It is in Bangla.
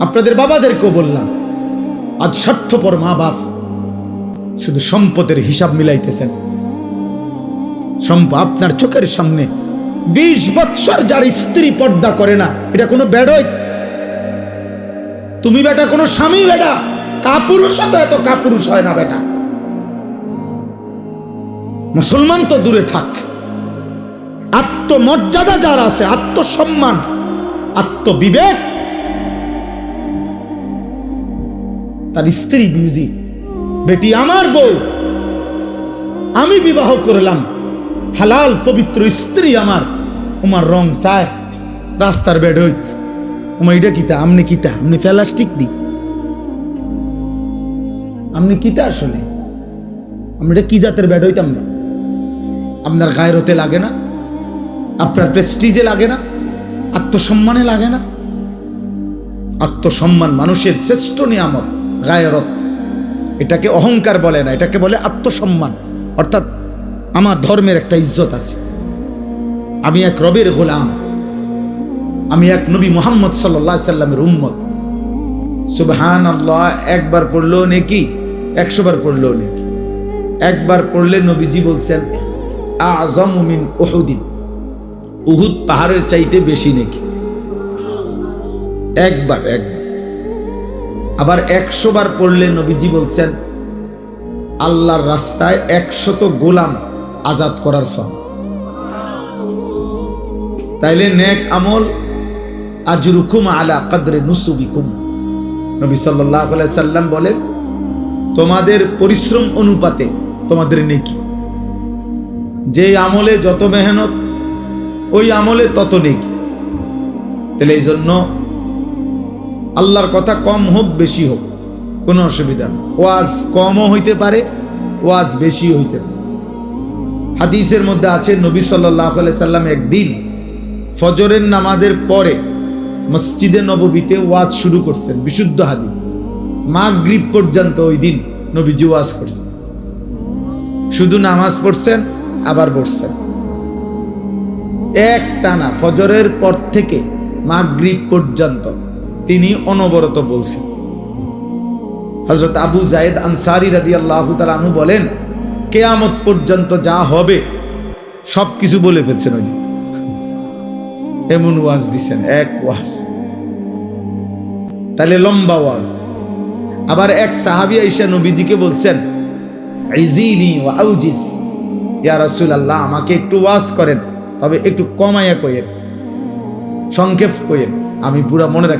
আপনাদের বাবাদেরকেও বললাম, আজ স্বার্থপর মা বাপ শুধু সম্পদের হিসাব মিলাইতেছেন। আপনার চোখের সামনে 20 বৎসর যার স্ত্রী পর্দা করে না, এটা কোনো বেড়ই? তুমি বেটা কোনো স্বামী বেটা কাপুরুষ তো এত কাপুরুষ হয় না বেটা। মুসলমান তো দূরে থাক, আত্মমর্যাদা যার আছে, আত্মসম্মান, আত্মবিবেক, তার স্ত্রী বুঝি বেটি আমার বউ, আমি বিবাহ করলাম, হালাল পবিত্র স্ত্রী আমার, তোমার রং চায় রাস্তার বেড হইত, তোমার এটা কিতা, আমনি কিতা, আমনি প্লাস্টিক নি, আমনি কিতা আসলে, আমি এটা কি জাতের বেড হইতাম না? আপনার গায়রতে লাগে না? আপনার প্রেস্টিজে লাগে না? আত্মসম্মানে লাগে না? আত্মসম্মান মানুষের শ্রেষ্ঠ নিয়ামত, গায়রত। এটাকে অহংকার বলে না, এটাকে বলে আত্মসম্মান। অর্থাৎ আমার ধর্মের একটা ইজ্জত আছে, আমি এক রবের গোলাম, আমি এক নবী মুহাম্মদ সাল্লাল্লাহু আলাইহি সাল্লামের উম্মত। সুবহানাল্লাহ একবার পড়লেও নেকি, 100 বার পড়লেও নেকি। একবার পড়লে নবীজি বলছেন আযমু মিন উহুদিন, উহুদ পাহাড়ের চাইতে বেশি নেকি। একবার। আবার 100 বার পড়লে নবীজি বলছেন আল্লাহর রাস্তায় 100 গোলাম আজাদ করার সওয়াব। তাইলে নেক আমল আজরুকুম আলা কদরে নুসুবিকুম। নবী সাল্লাল্লাহু আলাইহি সাল্লাম বলেন তোমাদের পরিশ্রম অনুপাতে তোমাদের নেকি। যে আমলে যত মেহনত ওই আমলে তত নেকি। তাহলে এই জন্য আল্লাহর কথা কম হোক বেশি হোক কোনো অসুবিধা নেই, ওয়াজ কমও হইতে পারে, ওয়াজ বেশি হইতে পারে। হাদিসের মধ্যে আছে নবী সাল্লাল্লাহু আলাইহি সাল্লাম একদিন ফজরের নামাজের পরে মসজিদে নববীতে ওয়াজ শুরু করছেন, বিশুদ্ধ হাদিস। মাগরিব পর্যন্ত ওই দিন নবীজি ওয়াজ করছেন, শুধু নামাজ পড়ছেন আবার বসছেন, এক টানা ফজরের পর থেকে মাগরিব পর্যন্ত তিনি অনবরত বলছেন। হযরত আবু যায়েদ আনসারী রাদিয়াল্লাহু তাআলা আনহু বলেন কিয়ামত পর্যন্ত যা হবে সবকিছু বলে ফেলছেন উনি, এমন ওয়াজ দিছেন, এক ওয়াজ। তাহলে লম্বা ওয়াজ। আবার এক সাহাবী আয়েশা নবীজিকে বলছেন ইজিনি ওয়া আউজিস, ইয়া রাসূলুল্লাহ আমাকে একটু ওয়াজ করেন, তবে একটু কমাইয়া কইেন, সংক্ষেপ কইেন, আমি পুরা মনে রাখি।